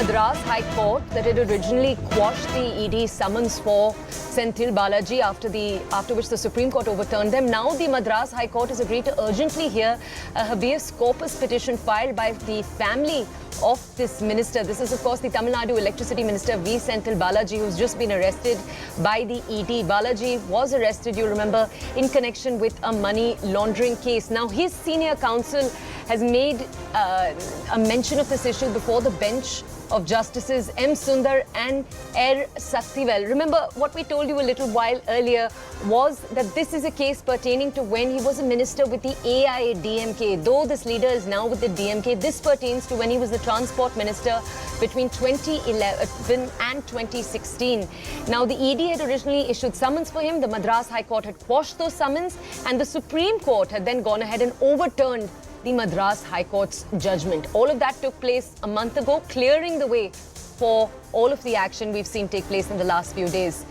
Madras High Court that had originally quashed the ED summons for Senthil Balaji after which the Supreme Court overturned them. Now the Madras High Court has agreed to urgently hear a habeas corpus petition filed by the family of this minister. This is, of course, the Tamil Nadu Electricity Minister V. Senthil Balaji, who's just been arrested by the ED. Balaji was arrested, you remember, in connection with a money laundering case. Now, his senior counsel has made a mention of this issue before the bench of Justices M. Sundar and R. Saktivel. Remember, what we told you a little while earlier was that this is a case pertaining to when he was a minister with the AIADMK. Though this leader is now with the DMK, this pertains to when he was the transport minister between 2011 and 2016. Now, the ED had originally issued summons for him. The Madras High Court had quashed those summons, and the Supreme Court had then gone ahead and overturned the Madras High Court's judgment. All of that took place a month ago, clearing the way for all of the action we've seen take place in the last few days.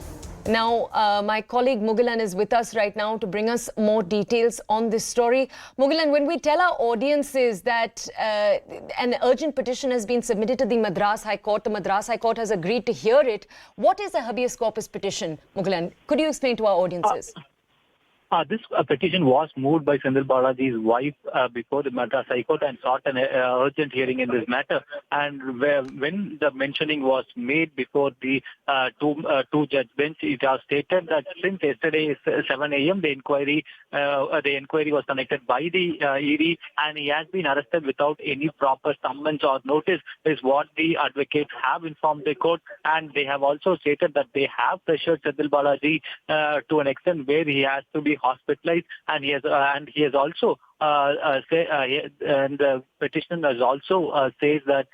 Now, my colleague Mugilan is with us right now to bring us more details on this story. Mugilan, when we tell our audiences that an urgent petition has been submitted to the Madras High Court, the Madras High Court has agreed to hear it. What is a habeas corpus petition, Mugilan? Could you explain to our audiences? This petition was moved by Senthil Balaji's wife before the Madras High Court and sought an urgent hearing in this matter. And when the mentioning was made before the two-judge bench, it was stated that since yesterday is 7 a.m., the inquiry was conducted by the ED, and he has been arrested without any proper summons or notice, is what the advocates have informed the court. And they have also stated that they have pressured Senthil Balaji to an extent where he has to be hospitalized, and he has also and the petitioner has also says that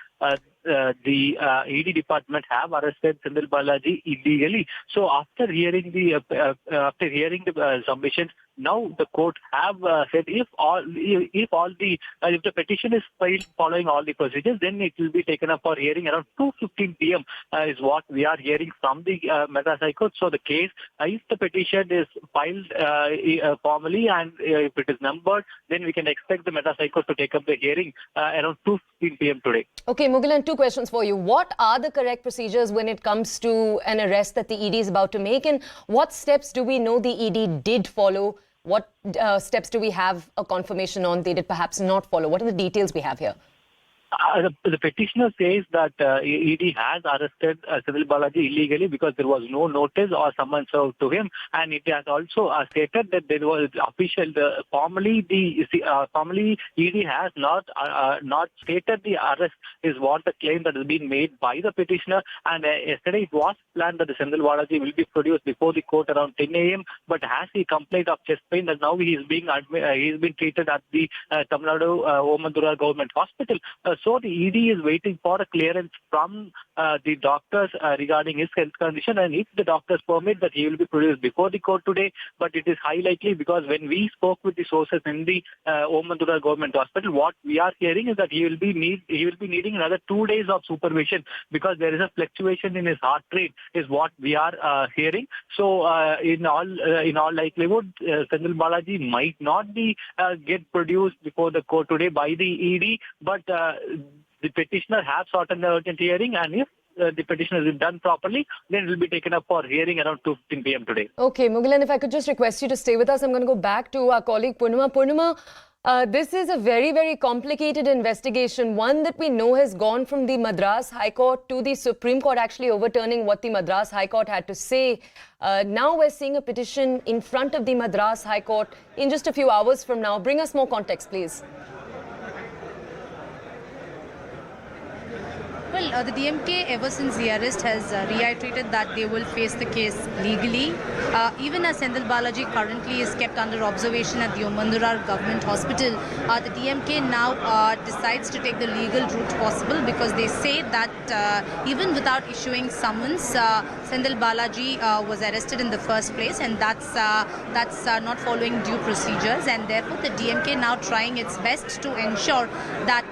the ED department have arrested Senthil Balaji illegally. So after hearing the submissions, now the court have said if the petition is filed following all the procedures, then it will be taken up for hearing around 2:15 p.m. Is what we are hearing from the Madras High Court. So the case, if the petition is filed formally and if it is numbered, then we can expect the Madras High Court to take up the hearing around 2:15 p.m. today. Okay, Mugilan, two questions for you. What are the correct procedures when it comes to an arrest that the ED is about to make, and what steps do we know the ED did follow? What steps do we have a confirmation on they did perhaps not follow? What are the details we have here? The petitioner says that ED has arrested Senthil Balaji illegally because there was no notice or summons served to him, and it has also stated that there was formally ED has not stated the arrest is what the claim that has been made by the petitioner. And yesterday it was planned that the Senthil Balaji will be produced before the court around 10 a.m. But has he complained of chest pain that now he is being treated at the Tamil Nadu Omandura Government Hospital. So the ED is waiting for a clearance from the doctors regarding his health condition, and if the doctors permit that he will be produced before the court today. But it is high likely because when we spoke with the sources in the Omandura Government Hospital, what we are hearing is that he will be needing another 2 days of supervision because there is a fluctuation in his heart rate, is what we are hearing. So in all likelihood, Senthil Balaji might not be get produced before the court today by the ED, but the petitioner has sought an urgent hearing, and if the petition is done properly, then it will be taken up for hearing around 2:15 p.m. today. Okay, Mugilan, if I could just request you to stay with us, I'm going to go back to our colleague Purnima. Purnima, this is a very, very complicated investigation, one that we know has gone from the Madras High Court to the Supreme Court actually overturning what the Madras High Court had to say. Now we're seeing a petition in front of the Madras High Court in just a few hours from now. Bring us more context, please. Well, the DMK, ever since the arrest, has reiterated that they will face the case legally. Even as Senthil Balaji currently is kept under observation at the Omandura Government Hospital, the DMK now decides to take the legal route possible because they say that even without issuing summons, Senthil Balaji was arrested in the first place, and that's not following due procedures, and therefore the DMK now trying its best to ensure that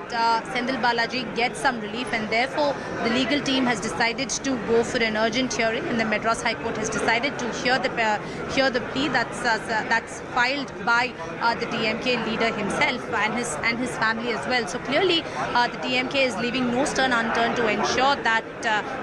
Senthil Balaji gets some relief, and therefore therefore, the legal team has decided to go for an urgent hearing, and the Madras High Court has decided to hear the plea that's filed by the DMK leader himself and his family as well. So clearly, the DMK is leaving no stone unturned to ensure that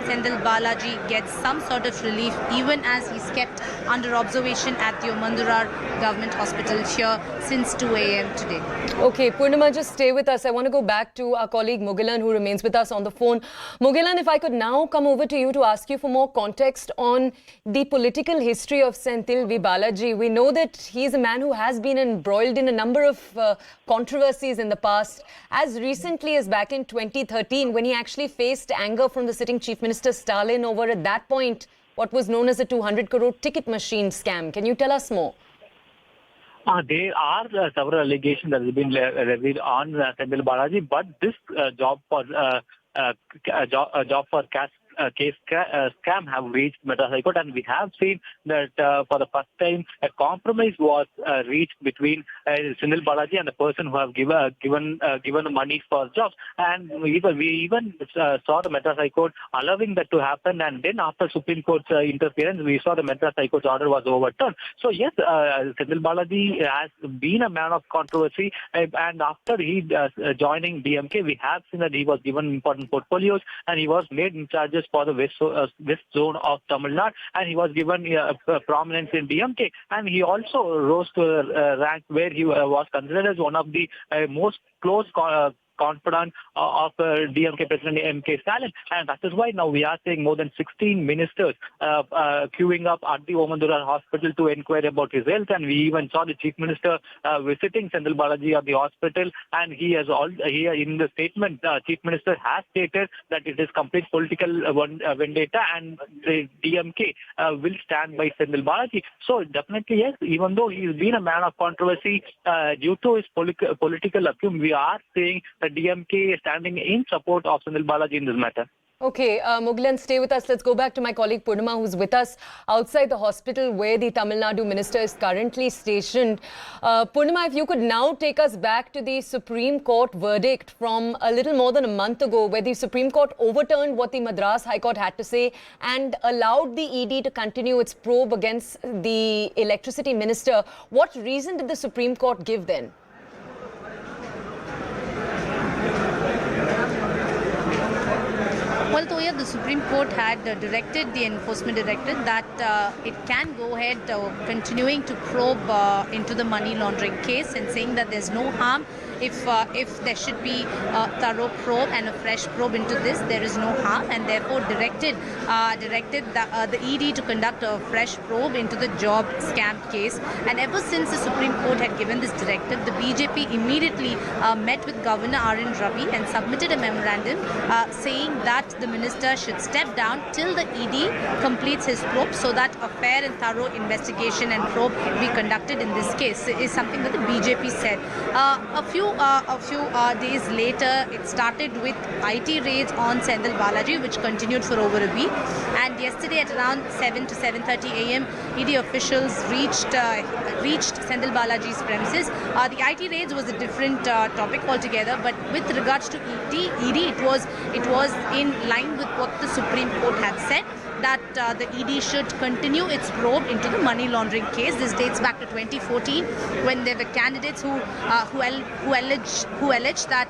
Senthil Balaji gets some sort of relief, even as he's kept under observation at the Omandurar Government Hospital here since 2 a.m. today. Okay, Purnima, just stay with us. I want to go back to our colleague Mugilan, who remains with us on the phone. Mugilan, if I could now come over to you to ask you for more context on the political history of Senthil V. Balaji. We know that he's a man who has been embroiled in a number of controversies in the past, as recently as back in 2013, when he actually faced anger from the sitting Chief Minister Stalin over, at that point, what was known as a 200 crore ticket machine scam. Can you tell us more? There are several allegations that have been levied on Senthil Balaji, but this job for case scam have reached Madras High Court, and we have seen that for the first time a compromise was reached between Senthil Balaji and the person who have given the money for jobs, and we even saw the Madras High Court allowing that to happen, and then after Supreme Court's interference, we saw the Madras High Court's order was overturned. So yes, Senthil Balaji has been a man of controversy, and after he joining DMK, we have seen that he was given important portfolios, and he was made in charges for the west zone of Tamil Nadu, and he was given prominence in DMK, and he also rose to a rank where he was considered as one of the most close confidant of DMK President M.K. Stalin, and that is why now we are seeing more than 16 ministers queuing up at the Omandurar Hospital to inquire about his health, and we even saw the Chief Minister visiting Senthil Balaji at the hospital, and he has in the statement, Chief Minister has stated that it is complete political vendetta, and the DMK will stand by Senthil Balaji. So definitely yes, even though he's been a man of controversy due to his political acumen, we are seeing that DMK is standing in support of Senthil Balaji in this matter. Okay, Mugilan, stay with us. Let's go back to my colleague Purnima, who's with us outside the hospital where the Tamil Nadu minister is currently stationed. Purnima, if you could now take us back to the Supreme Court verdict from a little more than a month ago, where the Supreme Court overturned what the Madras High Court had to say and allowed the ED to continue its probe against the electricity minister. What reason did the Supreme Court give then? Well, Toya, the Supreme Court had directed the Enforcement Directorate that it can go ahead continuing to probe into the money laundering case, and saying that there's no harm if there should be a thorough probe and a fresh probe into this. There is no harm, and therefore directed the ED to conduct a fresh probe into the job scam case. And ever since the Supreme Court had given this directive, the BJP immediately met with Governor R.N. Ravi and submitted a memorandum saying that the minister should step down till the ED completes his probe, so that a fair and thorough investigation and probe be conducted in this case, is something that the BJP said. A few days later, it started with IT raids on Senthil Balaji, which continued for over a week. And yesterday at around 7 to 7:30 a.m., ED officials reached Senthil Balaji's premises. The IT raids was a different topic altogether, but with regards to ED, it was in line with what the Supreme Court had said, that the ED should continue its probe into the money laundering case. This dates back to 2014, when there were candidates who alleged that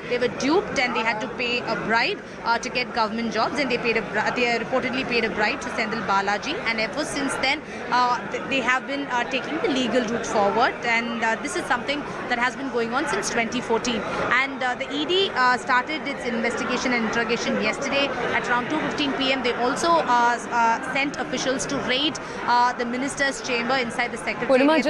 they were duped and they had to pay a bribe to get government jobs, and they reportedly paid a bribe to Senthil Balaji. And ever since then, they have been taking the legal route forward, and this is something that has been going on since 2014. And the ED started its investigation and interrogation yesterday at around 2:15 p.m. They also sent officials to raid the minister's chamber inside the secretariat. Purnima,